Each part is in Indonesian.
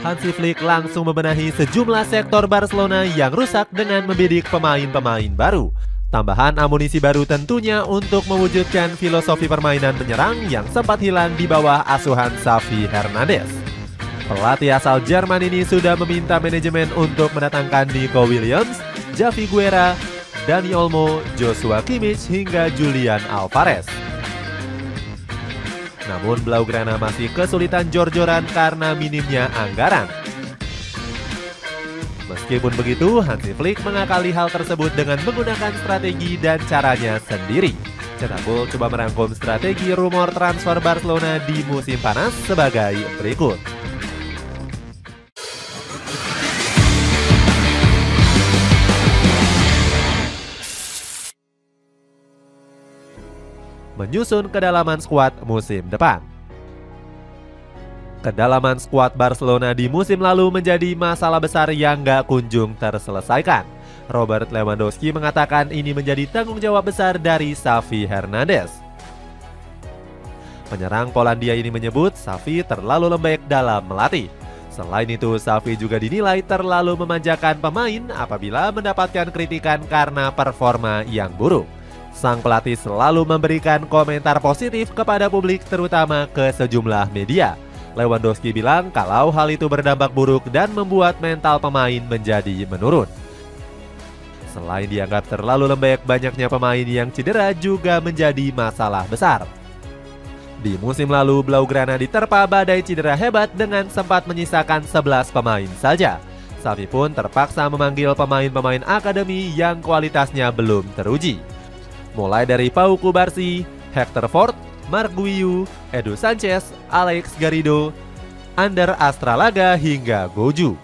Hansi Flick langsung membenahi sejumlah sektor Barcelona yang rusak dengan membidik pemain-pemain baru. Tambahan amunisi baru tentunya untuk mewujudkan filosofi permainan menyerang yang sempat hilang di bawah asuhan Xavi Hernandez. Pelatih asal Jerman ini sudah meminta manajemen untuk mendatangkan Nico Williams, Javi Guerra, Dani Olmo, Joshua Kimmich hingga Julian Alvarez. Namun Blaugrana masih kesulitan jor-joran karena minimnya anggaran. Meskipun begitu, Hansi Flick mengakali hal tersebut dengan menggunakan strategi dan caranya sendiri. Cetak Gol coba merangkum strategi rumor transfer Barcelona di musim panas sebagai berikut. Menyusun kedalaman skuad musim depan. Kedalaman skuad Barcelona di musim lalu menjadi masalah besar yang gak kunjung terselesaikan. Robert Lewandowski mengatakan ini menjadi tanggung jawab besar dari Xavi Hernandez. Penyerang Polandia ini menyebut Xavi terlalu lembek dalam melatih. Selain itu, Xavi juga dinilai terlalu memanjakan pemain apabila mendapatkan kritikan karena performa yang buruk. Sang pelatih selalu memberikan komentar positif kepada publik terutama ke sejumlah media. Lewandowski bilang kalau hal itu berdampak buruk dan membuat mental pemain menjadi menurun. Selain dianggap terlalu lembek, banyaknya pemain yang cedera juga menjadi masalah besar. Di musim lalu, Blaugrana diterpa badai cedera hebat dengan sempat menyisakan 11 pemain saja. Xavi pun terpaksa memanggil pemain-pemain akademi yang kualitasnya belum teruji. Mulai dari Pau Cubarsí, Hector Fort, Marc Guiu, Edu Sanchez, Alex Garrido, Ander Astralaga hingga Goju.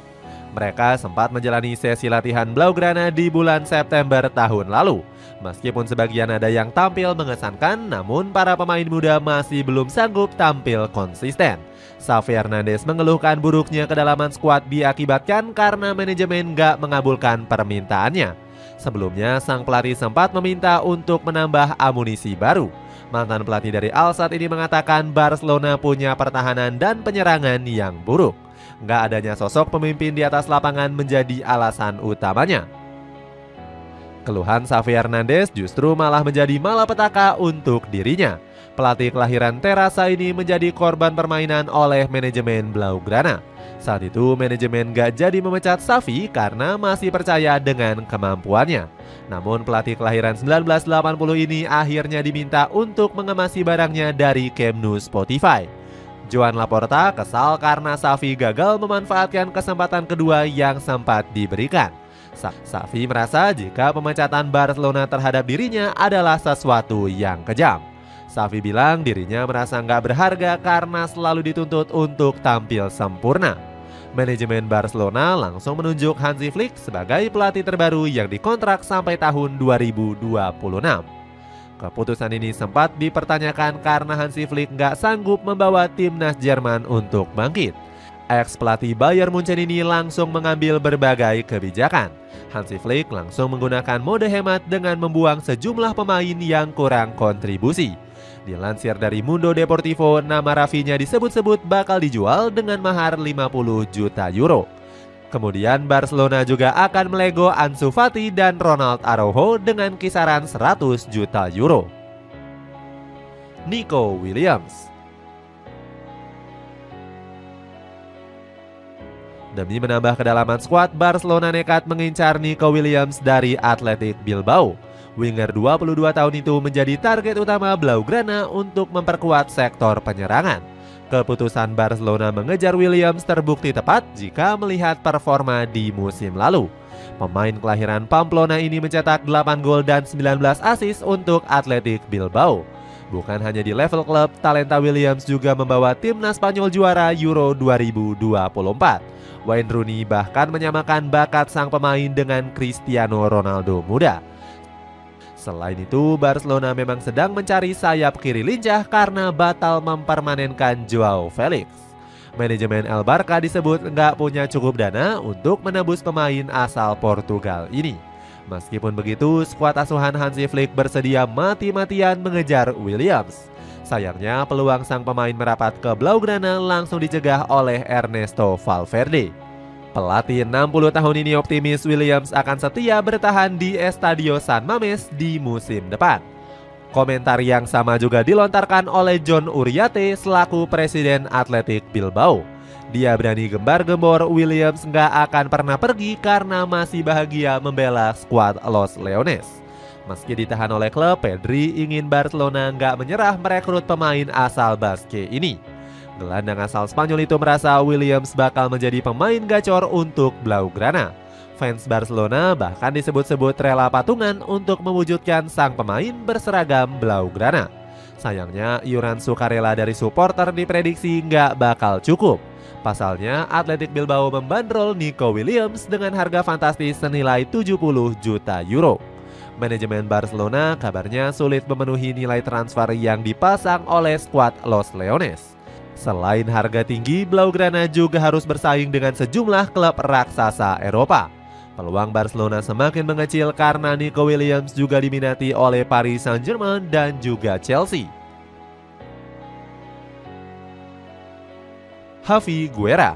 Mereka sempat menjalani sesi latihan Blaugrana di bulan September tahun lalu. Meskipun sebagian ada yang tampil mengesankan, namun para pemain muda masih belum sanggup tampil konsisten. Xavi Hernandez mengeluhkan buruknya kedalaman skuad diakibatkan karena manajemen gak mengabulkan permintaannya. Sebelumnya, sang pelatih sempat meminta untuk menambah amunisi baru. Mantan pelatih dari Al Sadd ini mengatakan Barcelona punya pertahanan dan penyerangan yang buruk. Nggak adanya sosok pemimpin di atas lapangan menjadi alasan utamanya. Keluhan Xavi Hernandez justru malah menjadi malapetaka untuk dirinya. Pelatih kelahiran Terrassa ini menjadi korban permainan oleh manajemen Blaugrana. Saat itu manajemen gak jadi memecat Xavi karena masih percaya dengan kemampuannya. Namun pelatih kelahiran 1980 ini akhirnya diminta untuk mengemasi barangnya dari Camp Nou Spotify. Joan Laporta kesal karena Xavi gagal memanfaatkan kesempatan kedua yang sempat diberikan. Xavi merasa jika pemecatan Barcelona terhadap dirinya adalah sesuatu yang kejam. Xavi bilang dirinya merasa nggak berharga karena selalu dituntut untuk tampil sempurna. Manajemen Barcelona langsung menunjuk Hansi Flick sebagai pelatih terbaru yang dikontrak sampai tahun 2026. Keputusan ini sempat dipertanyakan karena Hansi Flick nggak sanggup membawa timnas Jerman untuk bangkit. Ex-pelatih Bayern Munchen ini langsung mengambil berbagai kebijakan. Hansi Flick langsung menggunakan mode hemat dengan membuang sejumlah pemain yang kurang kontribusi. Dilansir dari Mundo Deportivo, nama Rafinha disebut-sebut bakal dijual dengan mahar 50 juta euro. Kemudian Barcelona juga akan melego Ansu Fati dan Ronald Araujo dengan kisaran 100 juta euro. Nico Williams. Demi menambah kedalaman skuad, Barcelona nekat mengincar Nico Williams dari Athletic Bilbao. Winger 22 tahun itu menjadi target utama Blaugrana untuk memperkuat sektor penyerangan. Keputusan Barcelona mengejar Williams terbukti tepat jika melihat performa di musim lalu. Pemain kelahiran Pamplona ini mencetak 8 gol dan 19 assist untuk Athletic Bilbao. Bukan hanya di level klub, talenta Williams juga membawa timnas Spanyol juara Euro 2024. Wayne Rooney bahkan menyamakan bakat sang pemain dengan Cristiano Ronaldo muda. Selain itu, Barcelona memang sedang mencari sayap kiri lincah karena batal mempermanenkan Joao Felix. Manajemen El Barca disebut nggak punya cukup dana untuk menebus pemain asal Portugal ini. Meskipun begitu, skuad asuhan Hansi Flick bersedia mati-matian mengejar Williams. Sayangnya peluang sang pemain merapat ke Blaugrana langsung dicegah oleh Ernesto Valverde. Pelatih 60 tahun ini optimis Williams akan setia bertahan di Estadio San Mamés di musim depan. Komentar yang sama juga dilontarkan oleh John Uriarte selaku Presiden Athletic Bilbao. Dia berani gembar-gembor Williams nggak akan pernah pergi karena masih bahagia membela skuad Los Leones. Meski ditahan oleh klub, Pedri ingin Barcelona nggak menyerah merekrut pemain asal Basque ini. Gelandang asal Spanyol itu merasa Williams bakal menjadi pemain gacor untuk Blaugrana. Fans Barcelona bahkan disebut-sebut rela patungan untuk mewujudkan sang pemain berseragam Blaugrana. Sayangnya iuran sukarela dari supporter diprediksi nggak bakal cukup. Pasalnya Athletic Bilbao membandrol Nico Williams dengan harga fantastis senilai 70 juta euro. Manajemen Barcelona kabarnya sulit memenuhi nilai transfer yang dipasang oleh skuad Los Leones. Selain harga tinggi, Blaugrana juga harus bersaing dengan sejumlah klub raksasa Eropa. Peluang Barcelona semakin mengecil karena Nico Williams juga diminati oleh Paris Saint-Germain dan juga Chelsea. Javi Guerra.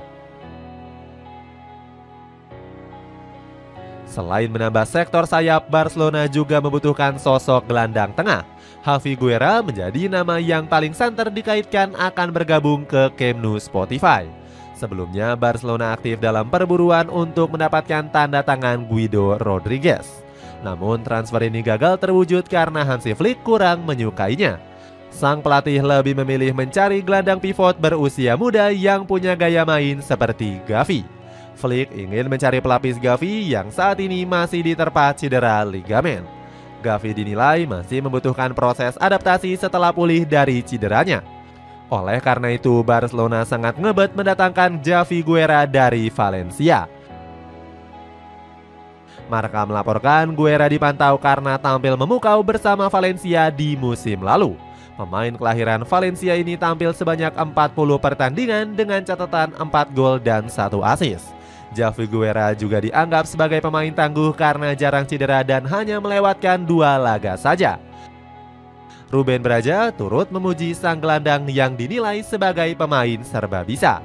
Selain menambah sektor sayap, Barcelona juga membutuhkan sosok gelandang tengah. Javi Guerra menjadi nama yang paling santer dikaitkan akan bergabung ke Camp Nou Spotify. Sebelumnya Barcelona aktif dalam perburuan untuk mendapatkan tanda tangan Guido Rodriguez. Namun transfer ini gagal terwujud karena Hansi Flick kurang menyukainya. Sang pelatih lebih memilih mencari gelandang pivot berusia muda yang punya gaya main seperti Gavi. Flick ingin mencari pelapis Gavi yang saat ini masih diterpa cedera ligamen. Gavi dinilai masih membutuhkan proses adaptasi setelah pulih dari cederanya. Oleh karena itu, Barcelona sangat ngebet mendatangkan Javi Guerra dari Valencia. Marca melaporkan Guerra dipantau karena tampil memukau bersama Valencia di musim lalu. Pemain kelahiran Valencia ini tampil sebanyak 40 pertandingan dengan catatan 4 gol dan 1 assist. Javi Guerra juga dianggap sebagai pemain tangguh karena jarang cedera dan hanya melewatkan 2 laga saja. Ruben Braja turut memuji sang gelandang yang dinilai sebagai pemain serba bisa.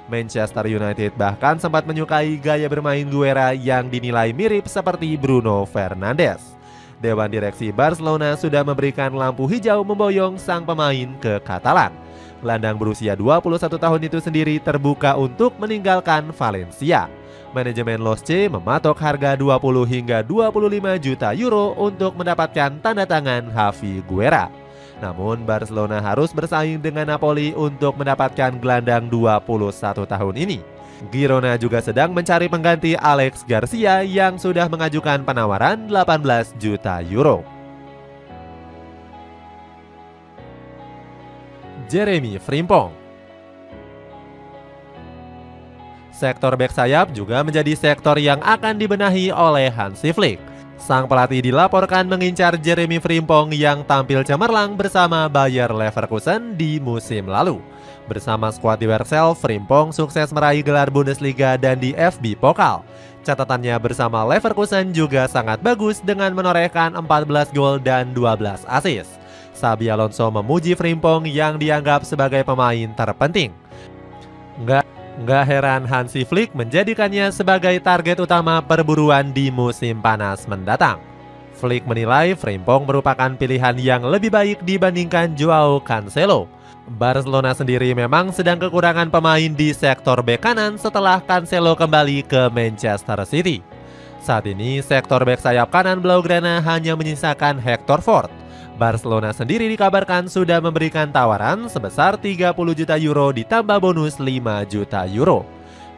Manchester United bahkan sempat menyukai gaya bermain Guerra yang dinilai mirip seperti Bruno Fernandes. Dewan direksi Barcelona sudah memberikan lampu hijau memboyong sang pemain ke Katalan. Gelandang berusia 21 tahun itu sendiri terbuka untuk meninggalkan Valencia. Manajemen Los C mematok harga 20 hingga 25 juta euro untuk mendapatkan tanda tangan Javi Guerra. Namun Barcelona harus bersaing dengan Napoli untuk mendapatkan gelandang 21 tahun ini. Girona juga sedang mencari pengganti Alex Garcia yang sudah mengajukan penawaran 18 juta euro. Jeremy Frimpong. Sektor bek sayap juga menjadi sektor yang akan dibenahi oleh Hansi Flick. Sang pelatih dilaporkan mengincar Jeremy Frimpong yang tampil cemerlang bersama Bayer Leverkusen di musim lalu. Bersama skuad di Werksel, Frimpong sukses meraih gelar Bundesliga dan di FB Pokal. Catatannya bersama Leverkusen juga sangat bagus dengan menorehkan 14 gol dan 12 assist. Xabi Alonso memuji Frimpong yang dianggap sebagai pemain terpenting. Nggak heran Hansi Flick menjadikannya sebagai target utama perburuan di musim panas mendatang. Flick menilai Frimpong merupakan pilihan yang lebih baik dibandingkan Joao Cancelo. Barcelona sendiri memang sedang kekurangan pemain di sektor bek kanan setelah Cancelo kembali ke Manchester City. Saat ini sektor bek sayap kanan Blaugrana hanya menyisakan Hector Ford. Barcelona sendiri dikabarkan sudah memberikan tawaran sebesar 30 juta euro ditambah bonus 5 juta euro.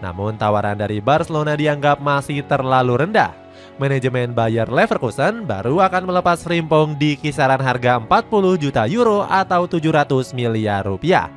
Namun tawaran dari Barcelona dianggap masih terlalu rendah. Manajemen Bayer Leverkusen baru akan melepas Frimpong di kisaran harga 40 juta euro atau 700 miliar rupiah.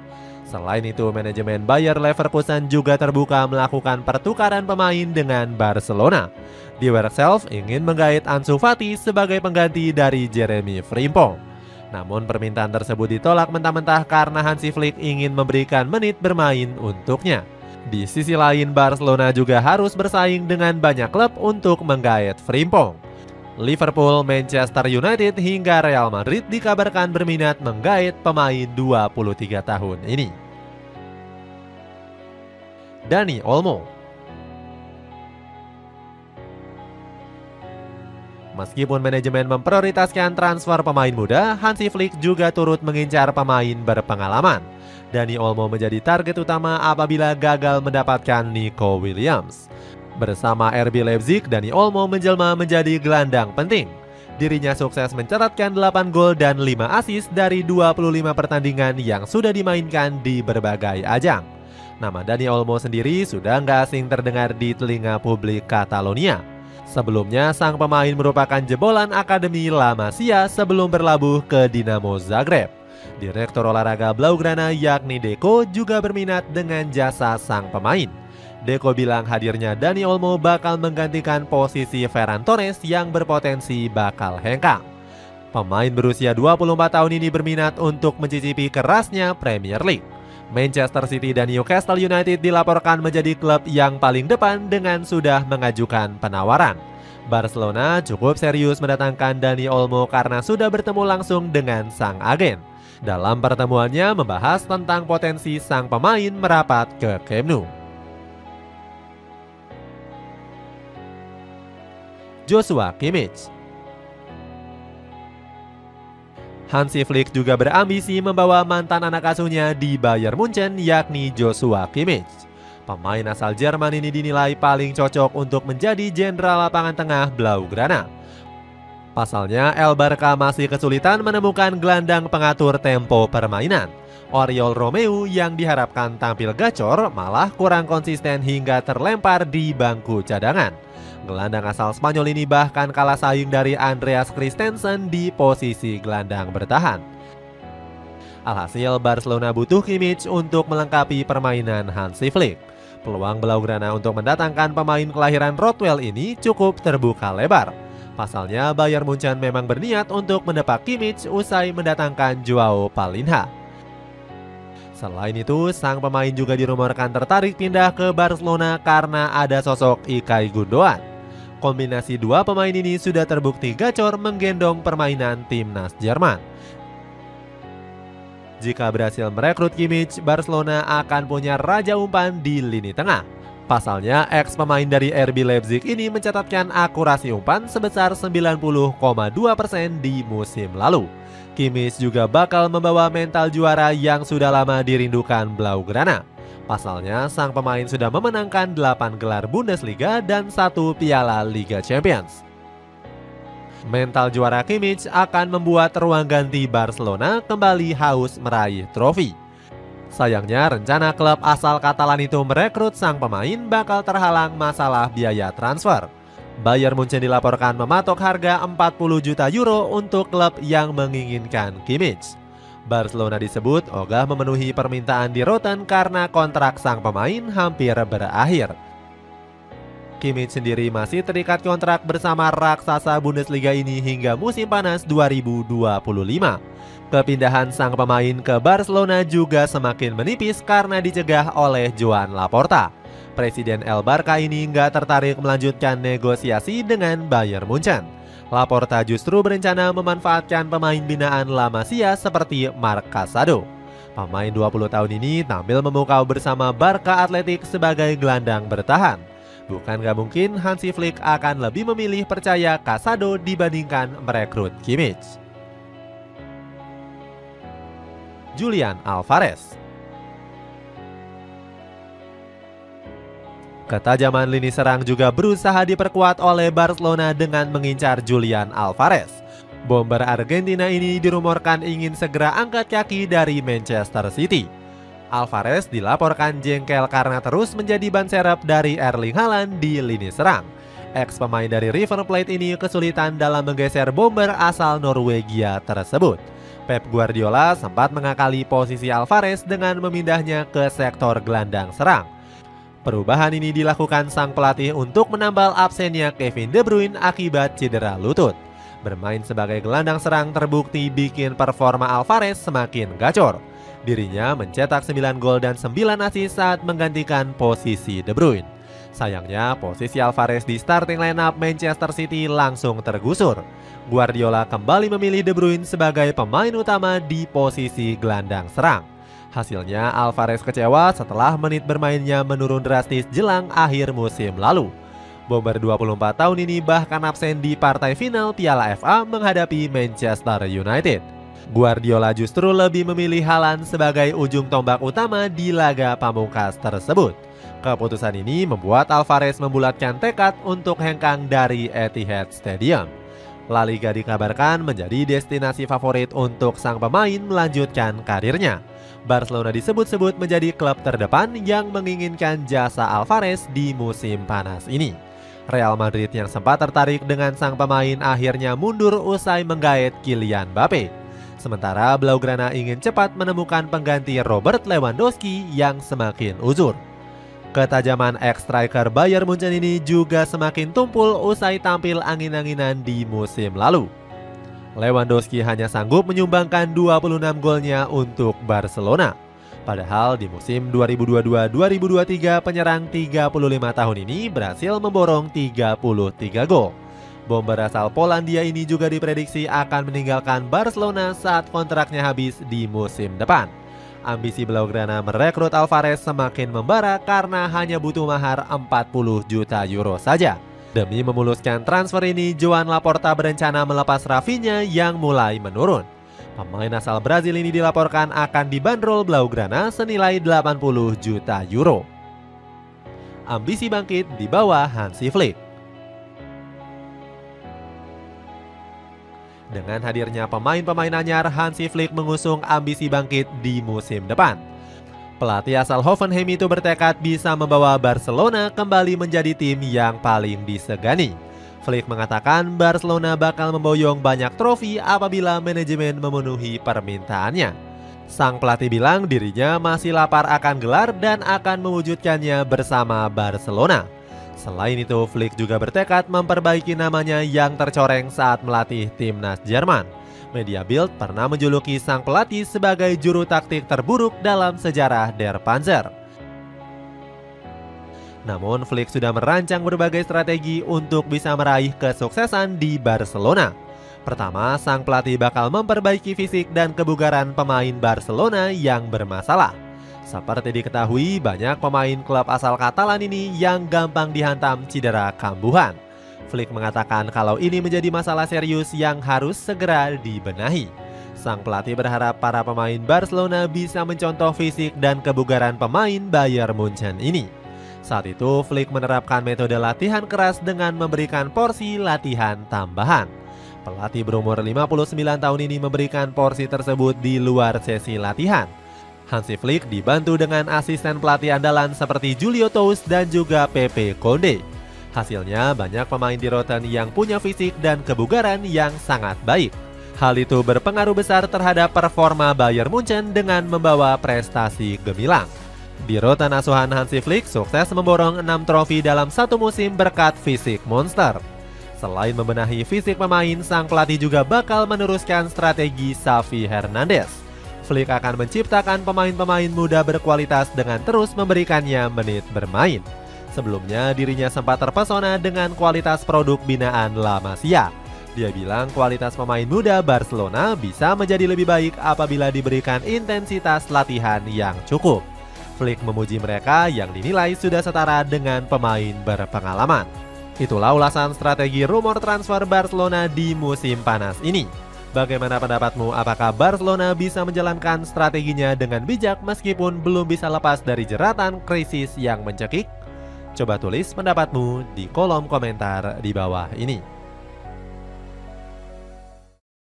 Selain itu, manajemen Bayer Leverkusen juga terbuka melakukan pertukaran pemain dengan Barcelona. Die Werkself ingin menggait Ansu Fati sebagai pengganti dari Jeremy Frimpong. Namun permintaan tersebut ditolak mentah-mentah karena Hansi Flick ingin memberikan menit bermain untuknya. Di sisi lain, Barcelona juga harus bersaing dengan banyak klub untuk menggait Frimpong. Liverpool, Manchester United hingga Real Madrid dikabarkan berminat menggait pemain 23 tahun ini. Dani Olmo. Meskipun manajemen memprioritaskan transfer pemain muda, Hansi Flick juga turut mengincar pemain berpengalaman. Dani Olmo menjadi target utama apabila gagal mendapatkan Nico Williams. Bersama RB Leipzig, Dani Olmo menjelma menjadi gelandang penting. Dirinya sukses mencatatkan 8 gol dan 5 assist dari 25 pertandingan yang sudah dimainkan di berbagai ajang. Nama Dani Olmo sendiri sudah nggak asing terdengar di telinga publik Catalonia. Sebelumnya, sang pemain merupakan jebolan Akademi La Masia sebelum berlabuh ke Dinamo Zagreb. Direktur olahraga Blaugrana yakni Deco juga berminat dengan jasa sang pemain. Deco bilang hadirnya Dani Olmo bakal menggantikan posisi Ferran Torres yang berpotensi bakal hengkang. Pemain berusia 24 tahun ini berminat untuk mencicipi kerasnya Premier League. Manchester City dan Newcastle United dilaporkan menjadi klub yang paling depan dengan sudah mengajukan penawaran. Barcelona cukup serius mendatangkan Dani Olmo karena sudah bertemu langsung dengan sang agen. Dalam pertemuannya membahas tentang potensi sang pemain merapat ke Camp Nou. Joshua Kimmich. Hansi Flick juga berambisi membawa mantan anak asuhnya di Bayern Munchen yakni Joshua Kimmich. Pemain asal Jerman ini dinilai paling cocok untuk menjadi jenderal lapangan tengah Blaugrana. Pasalnya, El Barca masih kesulitan menemukan gelandang pengatur tempo permainan. Oriol Romeu yang diharapkan tampil gacor malah kurang konsisten hingga terlempar di bangku cadangan. Gelandang asal Spanyol ini bahkan kalah saing dari Andreas Christensen di posisi gelandang bertahan. Alhasil, Barcelona butuh Kimmich untuk melengkapi permainan Hansi Flick. Peluang Blaugrana untuk mendatangkan pemain kelahiran Rottweil ini cukup terbuka lebar. Pasalnya, Bayern Munchen memang berniat untuk mendepak Kimmich usai mendatangkan Joao Palhinha. Selain itu, sang pemain juga dirumorkan tertarik pindah ke Barcelona karena ada sosok Ilkay Gundogan. Kombinasi dua pemain ini sudah terbukti gacor menggendong permainan timnas Jerman. Jika berhasil merekrut Kimmich, Barcelona akan punya raja umpan di lini tengah. Pasalnya, ex pemain dari RB Leipzig ini mencatatkan akurasi umpan sebesar 90,2% di musim lalu. Kimmich juga bakal membawa mental juara yang sudah lama dirindukan Blaugrana. Pasalnya, sang pemain sudah memenangkan 8 gelar Bundesliga dan 1 piala Liga Champions. Mental juara Kimmich akan membuat ruang ganti Barcelona kembali haus meraih trofi. Sayangnya, rencana klub asal Katalan itu merekrut sang pemain bakal terhalang masalah biaya transfer. Bayern Munchen dilaporkan mematok harga 40 juta euro untuk klub yang menginginkan Kimmich. Barcelona disebut ogah memenuhi permintaan di Rotten karena kontrak sang pemain hampir berakhir. Kimmich sendiri masih terikat kontrak bersama raksasa Bundesliga ini hingga musim panas 2025. Kepindahan sang pemain ke Barcelona juga semakin menipis karena dicegah oleh Joan Laporta. Presiden El Barca ini nggak tertarik melanjutkan negosiasi dengan Bayern Munchen. Laporta justru berencana memanfaatkan pemain binaan La Masia seperti Marc Casado. Pemain 20 tahun ini tampil memukau bersama Barca Athletic sebagai gelandang bertahan. Bukan gak mungkin Hansi Flick akan lebih memilih percaya Casado dibandingkan merekrut Kimmich. Julian Alvarez. Ketajaman lini serang juga berusaha diperkuat oleh Barcelona dengan mengincar Julian Alvarez. Bomber Argentina ini dirumorkan ingin segera angkat kaki dari Manchester City. Alvarez dilaporkan jengkel karena terus menjadi ban serep dari Erling Haaland di lini serang. Ex pemain dari River Plate ini kesulitan dalam menggeser bomber asal Norwegia tersebut. Pep Guardiola sempat mengakali posisi Alvarez dengan memindahnya ke sektor gelandang serang. Perubahan ini dilakukan sang pelatih untuk menambal absennya Kevin De Bruyne akibat cedera lutut. Bermain sebagai gelandang serang terbukti bikin performa Alvarez semakin gacor. Dirinya mencetak 9 gol dan 9 assist saat menggantikan posisi De Bruyne. Sayangnya, posisi Alvarez di starting lineup Manchester City langsung tergusur. Guardiola kembali memilih De Bruyne sebagai pemain utama di posisi gelandang serang. Hasilnya, Alvarez kecewa setelah menit bermainnya menurun drastis jelang akhir musim lalu. Bomber 24 tahun ini bahkan absen di partai final Piala FA menghadapi Manchester United. Guardiola justru lebih memilih Haaland sebagai ujung tombak utama di laga pamungkas tersebut. Keputusan ini membuat Alvarez membulatkan tekad untuk hengkang dari Etihad Stadium. La Liga dikabarkan menjadi destinasi favorit untuk sang pemain melanjutkan karirnya. Barcelona disebut-sebut menjadi klub terdepan yang menginginkan jasa Alvarez di musim panas ini. Real Madrid yang sempat tertarik dengan sang pemain akhirnya mundur usai menggait Kylian Mbappe. Sementara Blaugrana ingin cepat menemukan pengganti Robert Lewandowski yang semakin uzur. Ketajaman ex-striker Bayern Munchen ini juga semakin tumpul usai tampil angin-anginan di musim lalu. Lewandowski hanya sanggup menyumbangkan 26 golnya untuk Barcelona. Padahal di musim 2022-2023 penyerang 35 tahun ini berhasil memborong 33 gol. Bomber asal Polandia ini juga diprediksi akan meninggalkan Barcelona saat kontraknya habis di musim depan. Ambisi Blaugrana merekrut Alvarez semakin membara karena hanya butuh mahar 40 juta euro saja. Demi memuluskan transfer ini, Joan Laporta berencana melepas Rafinha yang mulai menurun. Pemain asal Brazil ini dilaporkan akan dibanderol Blaugrana senilai 80 juta euro. Ambisi bangkit di bawah Hansi Flick. Dengan hadirnya pemain-pemain anyar, Hansi Flick mengusung ambisi bangkit di musim depan. Pelatih asal Hoffenheim itu bertekad bisa membawa Barcelona kembali menjadi tim yang paling disegani. Flick mengatakan Barcelona bakal memboyong banyak trofi apabila manajemen memenuhi permintaannya. Sang pelatih bilang dirinya masih lapar akan gelar dan akan mewujudkannya bersama Barcelona. Selain itu, Flick juga bertekad memperbaiki namanya yang tercoreng saat melatih timnas Jerman. Media Bild pernah menjuluki sang pelatih sebagai juru taktik terburuk dalam sejarah Der Panzer. Namun, Flick sudah merancang berbagai strategi untuk bisa meraih kesuksesan di Barcelona. Pertama, sang pelatih bakal memperbaiki fisik dan kebugaran pemain Barcelona yang bermasalah. Seperti diketahui, banyak pemain klub asal Katalan ini yang gampang dihantam cedera kambuhan. Flick mengatakan kalau ini menjadi masalah serius yang harus segera dibenahi. Sang pelatih berharap para pemain Barcelona bisa mencontoh fisik dan kebugaran pemain Bayern Munchen ini. Saat itu, Flick menerapkan metode latihan keras dengan memberikan porsi latihan tambahan. Pelatih berumur 59 tahun ini memberikan porsi tersebut di luar sesi latihan. Hansi Flick dibantu dengan asisten pelatih andalan seperti Julio Tous dan juga Pepe Konde. Hasilnya banyak pemain di Rotten yang punya fisik dan kebugaran yang sangat baik. Hal itu berpengaruh besar terhadap performa Bayern Munchen dengan membawa prestasi gemilang. Di Rotten asuhan Hansi Flick sukses memborong 6 trofi dalam satu musim berkat fisik monster. Selain membenahi fisik pemain, sang pelatih juga bakal meneruskan strategi Xavi Hernandez. Flick akan menciptakan pemain-pemain muda berkualitas dengan terus memberikannya menit bermain. Sebelumnya dirinya sempat terpesona dengan kualitas produk binaan La Masia. Dia bilang kualitas pemain muda Barcelona bisa menjadi lebih baik apabila diberikan intensitas latihan yang cukup. Flick memuji mereka yang dinilai sudah setara dengan pemain berpengalaman. Itulah ulasan strategi rumor transfer Barcelona di musim panas ini. Bagaimana pendapatmu? Apakah Barcelona bisa menjalankan strateginya dengan bijak meskipun belum bisa lepas dari jeratan krisis yang mencekik? Coba tulis pendapatmu di kolom komentar di bawah ini.